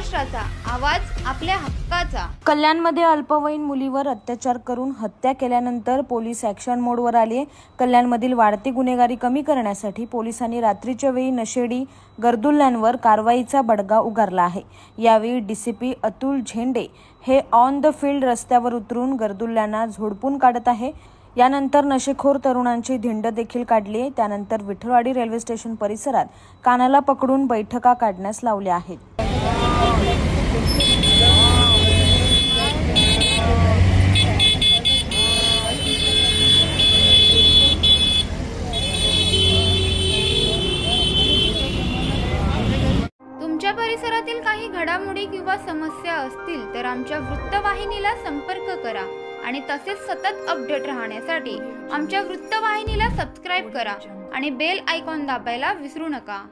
महाराष्ट्राचा आवाज आपल्या हक्काचा। कल्याणमध्ये अल्पवयीन मुलीवर अत्याचार करून हत्या केल्यानंतर पोलीस ॲक्शन मोडवर आले। कल्याणमधील वाढती गुन्हेगारी कमी करण्यासाठी पोलिसांनी रात्रीच्या वेळी नशेडी गर्दुल्ल्यांवर कारवाईचा बडगा उगारला आहे। यावेळी डीसीपी अतुल झेंडे हे ऑन द फील्ड रस्त्यावर उतरून गर्दुल्ल्यांना झोडपून काढत आहे। यानंतर नशेखोर तरुणांची धिंड देखील काढली। त्यानंतर विठलवाडी रेल्वे स्टेशन परिसरात कानाला पकडून बैठका काढण्यास लावल्या आहेत। तुमच्या परिसरातील काही घडामोडी किंवा समस्या असतील तर आमच्या वृत्तवाहिनीला संपर्क करा आणि तसेच सतत अपडेट राहण्यासाठी आमच्या वृत्तवाहिनीला सबस्क्राइब करा आणि बेल आयकॉन दाबायला विसरू नका।